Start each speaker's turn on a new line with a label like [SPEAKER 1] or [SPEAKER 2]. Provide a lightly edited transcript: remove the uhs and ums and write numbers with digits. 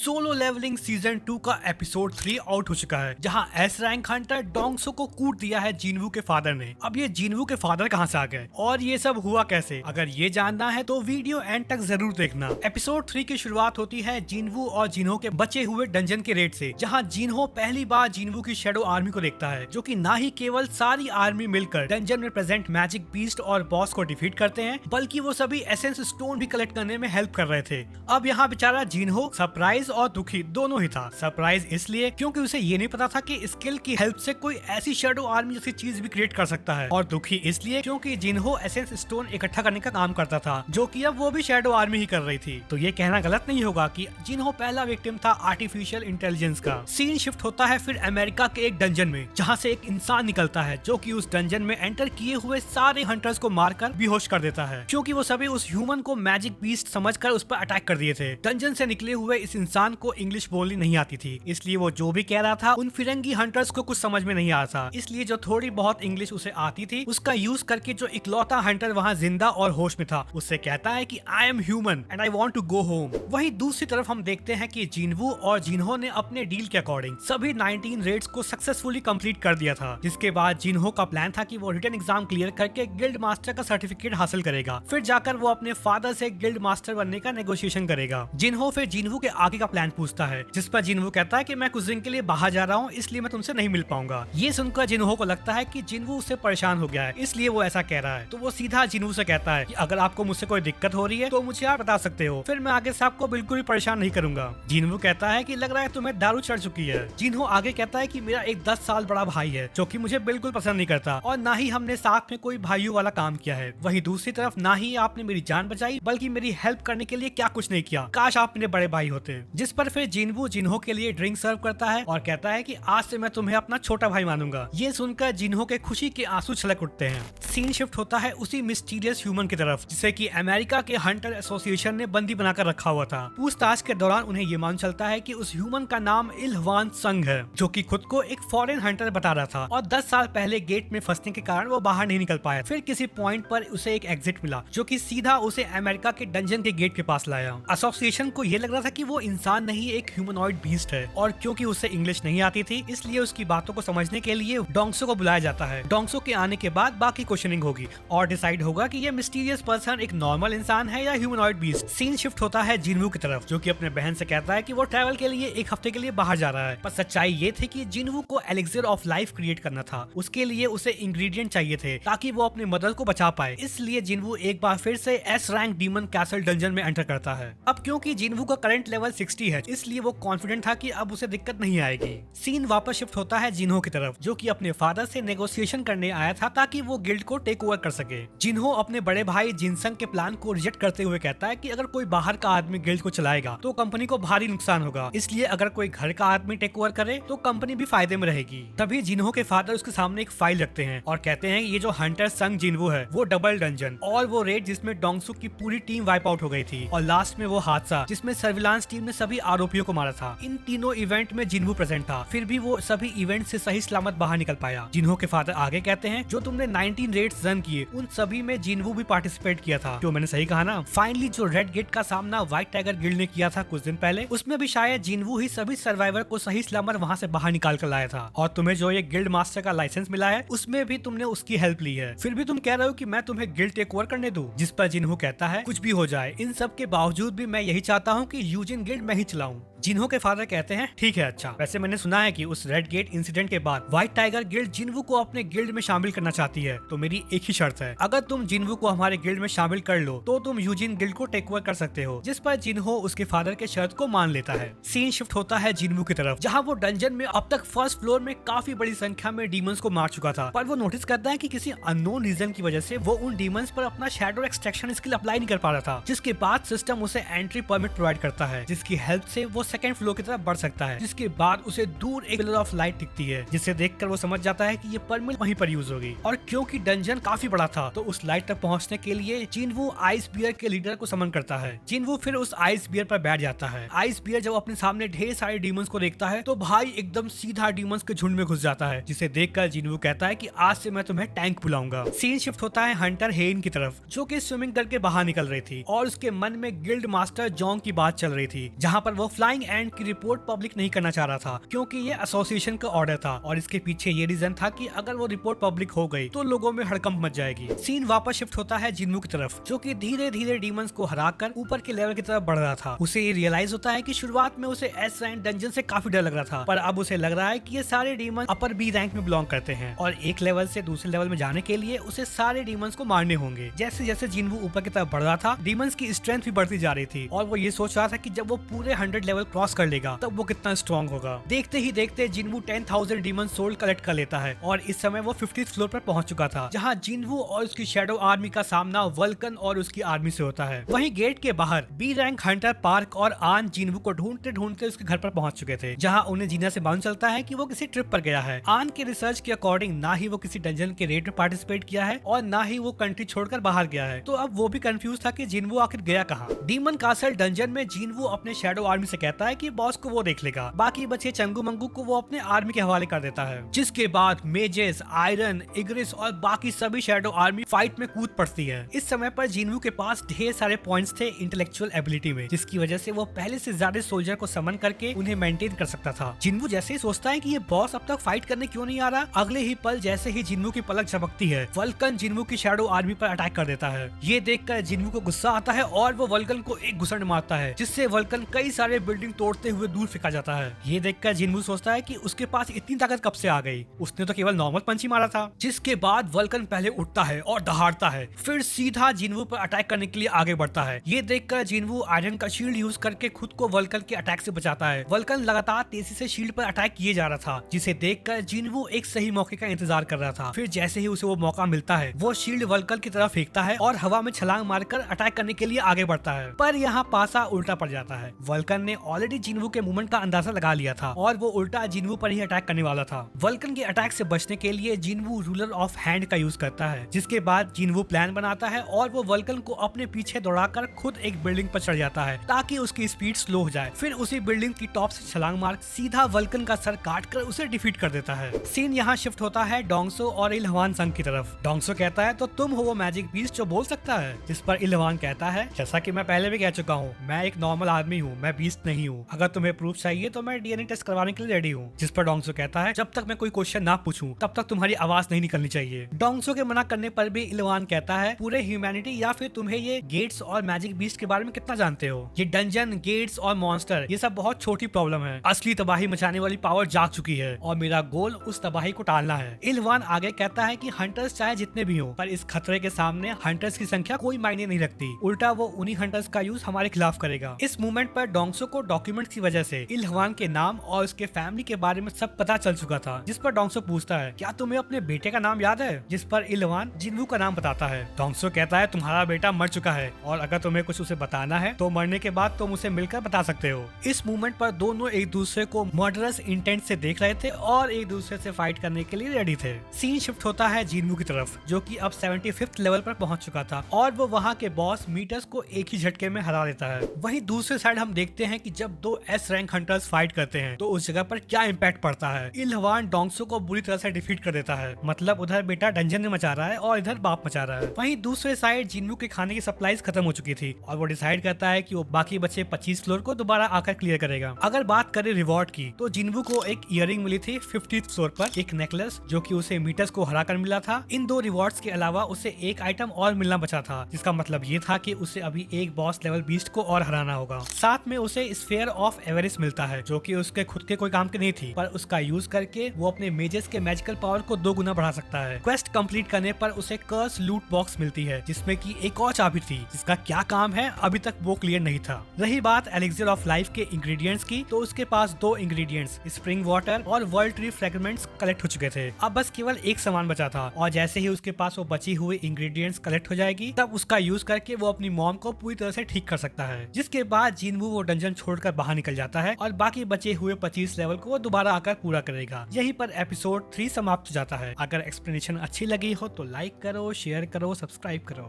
[SPEAKER 1] Solo levelling season 2 का episode 3 out हो चुका है, जहां एस रैंक हंटर डोंगसो को कूट दिया है जिनवू के फादर ने। अब ये जिनवू के फादर कहां से आ गए और ये सब हुआ कैसे, अगर ये जानना है तो वीडियो एंड तक जरूर देखना। एपिसोड 3 की शुरुआत होती है जिनवू और जिन्हो के बचे हुए डंजन के रेड से, जहां जिन्हो पहली बार जिनवू की शैडो आर्मी को देखता है, जो कि ना ही केवल सारी आर्मी मिलकर डंजन में प्रेजेंट मैजिक बीस्ट और बॉस को डिफीट करते हैं, बल्कि वो सभी एसेंस स्टोन भी कलेक्ट करने में हेल्प कर रहे थे। अब यहाँ बेचारा जिन्हो सरप्राइज और दुखी दोनों ही था। सरप्राइज इसलिए क्योंकि उसे ये नहीं पता था कि स्किल की हेल्प से कोई ऐसी शैडो आर्मी जैसी चीज भी क्रिएट कर सकता है, और दुखी इसलिए क्योंकि जिन्हो एसेंस स्टोन इकट्ठा करने का काम करता था, जो कि अब वो भी शैडो आर्मी ही कर रही थी। तो ये कहना गलत नहीं होगा कि जिन्हो पहला विक्टिम था आर्टिफिशियल इंटेलिजेंस का। सीन शिफ्ट होता है फिर अमेरिका के एक डंजन में, जहाँ से एक इंसान निकलता है जो कि उस डंजन में एंटर किए हुए सारे हंटर्स को मारकर बेहोश कर देता है, क्योंकि वो सभी उस ह्यूमन को मैजिक बीस्ट समझकर उस पर अटैक कर दिए थे। डंजन से निकले हुए इस इंसान को इंग्लिश बोलनी नहीं आती थी, इसलिए वो जो भी कह रहा था उन फिरंगी हंटर्स को कुछ समझ में नहीं आ रहा था। इसलिए जो थोड़ी बहुत इंग्लिश उसे आती थी उसका यूज करके जो इकलौता हंटर वहाँ जिंदा और होश में था, उससे कहता है कि I am human and I want to go home. वहीं दूसरी तरफ हम देखते हैं कि जिनवू और जिन्हो ने अपने डील के अकॉर्डिंग सभी 19 रेड्स को सक्सेसफुली कंप्लीट कर दिया था, जिसके बाद जिन्हो का प्लान था कि वो रिटन एग्जाम क्लियर करके गिल्ड मास्टर का सर्टिफिकेट हासिल करेगा, फिर जाकर वो अपने फादर से गिल्ड मास्टर बनने का नेगोशिएशन करेगा। जिन्हो फिर जिनवू के आगे का प्लान पूछता है, जिस पर जिनवू कहता है कि मैं कुछ दिन के लिए बाहर जा रहा हूँ, इसलिए मैं तुमसे नहीं मिल पाऊंगा। ये सुनकर जिन्हो को लगता है कि जिनवू उससे परेशान हो गया है, इसलिए वो ऐसा कह रहा है। तो वो सीधा जिनवू से कहता है कि अगर आपको मुझसे कोई दिक्कत हो रही है तो मुझे आप बता सकते हो, फिर मैं आगे से आपको बिल्कुल भी परेशान नहीं करूंगा। जिनवू कहता है कि लग रहा है तुम्हें दारू चढ़ चुकी है। जिन्हो आगे कहता है कि मेरा एक 10 साल बड़ा भाई है जो कि मुझे बिल्कुल पसंद नहीं करता, और ना ही हमने साथ में कोई भाइयों वाला काम किया है। वहीं दूसरी तरफ ना ही आपने मेरी जान बचाई, बल्कि मेरी हेल्प करने के लिए क्या कुछ नहीं किया। काश आप मेरे बड़े भाई होते। जिस पर फिर जिनवू जिन्हो के लिए ड्रिंक सर्व करता है और कहता है कि आज से मैं तुम्हें अपना छोटा भाई मानूंगा। ये सुनकर जिन्हो के खुशी के आंसू छलक उठते हैं। सीन शिफ्ट होता है उसी मिस्टीरियस ह्यूमन की तरफ, जिसे कि अमेरिका के हंटर एसोसिएशन ने बंदी बनाकर रखा हुआ था। पूछताछ के दौरान उन्हें ये मान चलता है कि उस ह्यूमन का नाम इल्हवान संग है, जो कि खुद को एक फॉरेन हंटर बता रहा था, और 10 साल पहले गेट में फंसने के कारण वो बाहर नहीं निकल पाया। फिर किसी पॉइंट पर उसे एक एग्जिट मिला, जो कि सीधा उसे अमेरिका के डंजन के गेट के पास लाया। एसोसिएशन को ये लग रहा था कि वो इंसान नहीं एक ह्यूमनॉइड बीस्ट है, और क्योंकि उसे इंग्लिश नहीं आती थी, इसलिए उसकी बातों को समझने के लिए डोंगसो को बुलाया जाता है। डोंगसो के आने के बाद बाकी क्वेश्चनिंग होगी और डिसाइड होगा कि ये मिस्टीरियस पर्सन एक नॉर्मल इंसान है या ह्यूमनॉइड बीस्ट। सीन शिफ्ट होता है जिनवू की तरफ, जो कि अपने बहन से कहता है कि वो ट्रैवल के लिए एक हफ्ते के लिए बाहर जा रहा है। पर सच्चाई ये थी कि जिनवू को एलिक्सिर ऑफ लाइफ क्रिएट करना था। उसके लिए उसे इंग्रेडिएंट चाहिए थे ताकि वो अपने मदर को बचा पाए। इसलिए जिनवू एक बार फिर से S rank demon castle dungeon में एंटर करता है। अब क्योंकि जिनवू का करंट लेवल 60 है, इसलिए वो कॉन्फिडेंट था कि अब उसे दिक्कत नहीं आएगी। सीन वापस शिफ्ट होता है जिन्हो की तरफ, जो कि अपने फादर से नेगोशिएशन करने आया था ताकि वो गिल्ड को टेक ओवर कर सके। जिन्हो अपने बड़े भाई जिनसंग के प्लान को रिजेक्ट करते हुए कहता है कि अगर कोई बाहर का आदमी गिल्ड को चलाएगा तो कंपनी को भारी नुकसान होगा, इसलिए अगर कोई घर का आदमी टेक ओवर करे तो कंपनी भी फायदे में रहेगी। तभी जिन्हो के फादर उसके सामने एक फाइल रखते हैं और कहते हैं ये जो हंटर संग जिनवू है वो डबल डंजन, और वो रेड जिसमें डोंगसू की पूरी टीम वाइप आउट हो गई थी, और लास्ट में वो हादसा जिसमें सर्विलांस टीम ने सभी आरोपियों को मारा था। इन तीनों इवेंट में जिन्वू प्रेजेंट था, फिर भी वो सभी इवेंट से सही सलामत बाहर निकल पाया। जिन्हो के फादर आगे कहते हैं जो तुमने 19 रेड्स रन किए उन सभी में जिन्वू भी पार्टिसिपेट किया था। जो मैंने सही कहा ना? फाइनली जो रेड गेट का सामना व्हाइट टाइगर गिल्ड ने किया था कुछ दिन पहले, उसमें भी शायद जिन्वू ही सभी सर्वाइवर को सही सलामत वहाँ से बाहर निकाल कर लाया था। और तुम्हें जो ये गिल्ड मास्टर का लाइसेंस मिला है उसमें भी तुमने उसकी हेल्प ली है, फिर भी तुम कह रहे हो कि मैं तुम्हें गिल्ड टेक ओवर करने दूं। जिस पर जिन्हो कहता है कुछ भी हो जाए, इन सब के बावजूद भी मैं यही चाहता हूँ कि यूजिन गिल्ड मैं ही चलाऊं। जिन्हो के फादर कहते हैं ठीक है, अच्छा वैसे मैंने सुना है कि उस रेड गेट इंसिडेंट के बाद व्हाइट टाइगर गिल्ड जिन्वू को अपने गिल्ड में शामिल करना चाहती है, तो मेरी एक ही शर्त है, अगर तुम जिन्वू को हमारे गिल्ड में शामिल कर लो तो तुम यूजिन गिल्ड को टेक ओवर कर सकते हो। जिस पर जिन्हो उसके फादर के शर्त को मान लेता है। सीन शिफ्ट होता है जिन्वू की तरफ, जहाँ वो डंजन में अब तक फर्स्ट फ्लोर में काफी बड़ी संख्या में डीमंस को मार चुका था, पर वो नोटिस करता है कि किसी अननोन रीजन की वजह से वो उन डीमंस पर अपना शैडो एक्सट्रैक्शन स्किल अप्लाई नहीं कर पा रहा था, जिसके बाद सिस्टम उसे एंट्री परमिट प्रोवाइड करता है, जिसकी हेल्प से वो सेकंड फ्लोर की तरफ बढ़ सकता है। जिसके बाद उसे दूर एक पिलर ऑफ लाइट दिखती है, जिसे देखकर वो समझ जाता है कि ये परमिट वहीं पर यूज होगी। और क्योंकि डंजन काफी बड़ा था तो उस लाइट तक पहुंचने के लिए जिनवू आइस बियर के लीडर को समन करता है। जिनवू फिर उस आइस बियर पर बैठ जाता है। आइस बियर जब अपने सामने ढेर सारे डीमंस को देखता है तो भाई एकदम सीधा डीमंस के झुंड में घुस जाता है, जिसे देखकर जिनवू कहता है कि आज से मैं तुम्हें टैंक बुलाऊंगा। सीन शिफ्ट होता है हंटर हेन की तरफ, जो कि स्विमिंग करके बाहर निकल रही थी और उसके मन में गिल्ड मास्टर जोंग की बात चल रही थी, जहाँ जहाँ पर वो फ्लाइंग एंड की रिपोर्ट पब्लिक नहीं करना चाह रहा था, क्योंकि ये एसोसिएशन का ऑर्डर था और इसके पीछे ये रीजन था कि अगर वो रिपोर्ट पब्लिक हो गई तो लोगों में हड़कंप मच जाएगी। सीन वापस शिफ्ट होता है जिन्वू की तरफ, जो कि धीरे धीरे डीमंस को हराकर ऊपर के लेवल की तरफ बढ़ रहा था। उसे ये रियलाइज होता है कि शुरुआत में उसे एस रैंक डंजन से काफी डर लग रहा था, पर अब उसे लग रहा है कि ये सारे डीमंस अपर बी रैंक में बिलोंग करते हैं और एक लेवल से दूसरे लेवल में जाने के लिए उसे सारे डीमंस को मारने होंगे। जैसे जैसे जिन्वू ऊपर की तरफ बढ़ रहा था, डीमंस की स्ट्रेंथ भी बढ़ती जा रही थी और वो ये सोच रहा था कि जब वो पूरे 100 लेवल क्रॉस कर लेगा तब वो कितना स्ट्रॉन्ग होगा। देखते ही देखते जिन्वू 10,000 डीमन सोल कलेक्ट कर लेता है और इस समय वो 50th फ्लोर पर पहुंच चुका था, जहां जिन्वू और उसकी शैडो आर्मी का सामना वल्कन और उसकी आर्मी से होता है। वहीं गेट के बाहर बी रैंक हंटर पार्क और आन जिन्वू को ढूंढते ढूंढते उसके घर पर पहुंच चुके थे, जहां उन्हें जीना से मालूम चलता है कि वो किसी ट्रिप पर गया है। आन के रिसर्च के अकॉर्डिंग ना ही वो किसी डंजन के रेड में पार्टिसिपेट किया है और ना ही वो कंट्री छोड़कर बाहर गया है, तो अब वो भी कंफ्यूज था कि जिन्वू आखिर गया कहाँ। डीमन कासल डंजन में जिन्वू अपने शैडो आर्मी से कहता है कि बॉस को वो देख लेगा, बाकी बचे चंगू मंगू को वो अपने आर्मी के हवाले कर देता है। जिसके बाद मेजेस, आयरन, इग्रिस और बाकी सभी शैडो आर्मी फाइट में कूद पड़ती है। इस समय पर जिन्वू के पास ढेर सारे पॉइंट्स थे इंटेलेक्चुअल एबिलिटी में, जिसकी वजह से वो पहले से ज्यादा सोल्जर को समन करके उन्हें मेंटेन कर सकता था। जिन्वू जैसे ही सोचता है कि ये बॉस अब तक फाइट करने क्यों नहीं आ रहा, अगले ही पल जैसे ही जिन्वू की पलक झपकती है, वल्कन जिन्वू की शैडो आर्मी पर अटैक कर देता है। ये देखकर जिन्वू को गुस्सा आता है और वो वल्कन को एक घुसड़ मारता है, जिससे वल्कन कई सारे बिल्डिंग तोड़ते हुए दूर फेंका जाता है। ये देखकर जिन्वू सोचता है कि उसके पास इतनी ताकत कब से आ गई, उसने तो केवल नॉर्मल पंच ही मारा था। जिसके बाद वल्कन पहले उठता है और दहाड़ता है, फिर सीधा जिन्वू पर अटैक करने के लिए आगे बढ़ता है। ये देखकर जिन्वू आयरन का शील्ड यूज करके खुद को वल्कन के अटैक से बचाता है। वल्कन लगातार तेजी से शील्ड पर अटैक किए जा रहा था, जिसे देखकर जिन्वू एक सही मौके का इंतजार कर रहा था। फिर जैसे ही उसे वो मौका मिलता है, वो शील्ड वल्कन की तरफ फेंकता है और हवा में छलांग मारकर अटैक करने के लिए आगे बढ़ता है, पर यहाँ पासा उल्टा पड़ जाता है। वल्कन ने ऑलरेडी जिन्वू के मूवमेंट का अंदाजा लगा लिया था और वो उल्टा जिन्वू पर ही अटैक करने वाला था। वल्कन के अटैक से बचने के लिए जिन्वू रूलर ऑफ हैंड का यूज करता है, जिसके बाद जिन्वू प्लान बनाता है और वो वल्कन को अपने पीछे दौड़ाकर खुद एक बिल्डिंग पर चढ़ जाता है ताकि उसकी स्पीड स्लो हो जाए। फिर उसी बिल्डिंग की टॉप से छलांग मार सीधा वल्कन का सर काट कर उसे डिफीट कर देता है। सीन यहाँ शिफ्ट होता है डोंगसो और इल्हवान संग की तरफ। डोंगसो कहता है तो तुम हो वो मैजिक बीस्ट जो बोल सकता है, जिस पर इल्हवान कहता है जैसा कि मैं पहले भी कह चुका हूँ, मैं एक नॉर्मल आदमी हूँ, मैं बीस्ट नहीं हूँ। अगर तुम्हें प्रूफ चाहिए तो मैं डीएनए टेस्ट करवाने के लिए रेडी हूँ। जिस पर डोंगसो कहता है जब तक मैं कोई क्वेश्चन ना पूछूं तब तक तुम्हारी आवाज नहीं निकलनी चाहिए। डोंगसो के मना करने पर भी इल्हवान कहता है पूरे ह्यूमैनिटी या फिर तुम्हें ये गेट्स और मैजिक बीस्ट के बारे में कितना जानते हो, ये डंजन, गेट्स और मॉन्स्टर ये सब बहुत छोटी प्रॉब्लम है। असली तबाही मचाने वाली पावर जाग चुकी है और मेरा गोल उस तबाही को टालना है। इल्हवान आगे कहता है कि हंटर्स चाहे जितने भी हो, पर इस खतरे के सामने हंटर्स की संख्या कोई मायने नहीं रखती, उल्टा वो उन्हीं हंटर्स का यूज हमारे खिलाफ करेगा। इस मूवमेंट पर डोंगसो को डॉक्यूमेंट की वजह से इल्हवान के नाम और उसके फैमिली के बारे में सब पता चल चुका था। जिस पर डोंगसो पूछता है क्या तुम्हें अपने बेटे का नाम याद है, जिस पर इल्हवान जिन्वू का नाम बताता है। डोंगसो कहता है तुम्हारा बेटा मर चुका है और अगर तुम्हें कुछ उसे बताना है तो मरने के बाद तुम उसे मिलकर बता सकते हो। इस मूवमेंट पर दोनों एक दूसरे को मर्डरस इंटेंट से देख रहे थे और एक दूसरे से फाइट करने के लिए रेडी थे। सीन शिफ्ट होता है जिन्वू की तरफ, जो कि अब 75th लेवल पर पहुंच चुका था और वो वहां के बॉस मीटर्स को एक ही झटके में हरा देता है। वहीं दूसरे साइड हम देखते हैं कि जब दो एस रैंक हंटर्स फाइट करते हैं तो उस जगह पर क्या इम्पैक्ट पड़ता है। इल्हवान डोंगसो को बुरी तरह से डिफीट कर देता है, मतलब उधर बेटा डंजन में मचा रहा है और इधर बाप मचा रहा है। वहीं दूसरे साइड जिन्वू के खाने की सप्लाईज खत्म हो चुकी थी और वो डिसाइड करता है कि वो बाकी बचे 25 फ्लोर को दोबारा आकर क्लियर करेगा। अगर बात करें रिवॉर्ड की तो जिन्वू को एक इयरिंग मिली थी 50th फ्लोर पर, एक नेकलेस जो कि उसे मीटर्स को हरा कर मिला था। इन दो रिवॉर्ड्स के अलावा उसे एक आइटम और मिलना बचा था, जिसका मतलब ये था कि उसे अभी एक बॉस लेवल बीस्ट को और हराना होगा। साथ में उसे स्फीयर ऑफ एवरेस्ट मिलता है, जो कि उसके खुद के कोई काम की नहीं थी, पर उसका यूज करके वो अपने मेजेस के मैजिकल पावर को 2 गुना बढ़ा सकता है। क्वेस्ट कंप्लीट करने पर उसे कर्स लूट बॉक्स मिलती है, जिसमें की एक और चाबी थी, जिसका क्या काम है अभी तक वो क्लियर नहीं था। रही बात एलिक्सिर ऑफ लाइफ के इंग्रेडिएंट्स की, तो उसके पास 2 इंग्रेडिएंट्स स्प्रिंग वाटर और वर्ल्ड ट्री फ्रेगमेंट्स कलेक्ट हो चुके थे। अब बस केवल एक सामान बचा था और जैसे ही उसके पास वो बची हुई इंग्रेडिएंट्स कलेक्ट हो जाएगी तब उसका यूज करके वो अपनी मॉम को पूरी तरह से ठीक कर सकता है। जिसके बाद जिन्वू वो डंजन छोड़कर बाहर निकल जाता है और बाकी बचे हुए 25 लेवल को वो दोबारा आकर पूरा करेगा। यहीं पर एपिसोड 3 समाप्त हो जाता है। अगर एक्सप्लेनेशन अच्छी लगी हो तो लाइक करो, शेयर करो, सब्सक्राइब करो।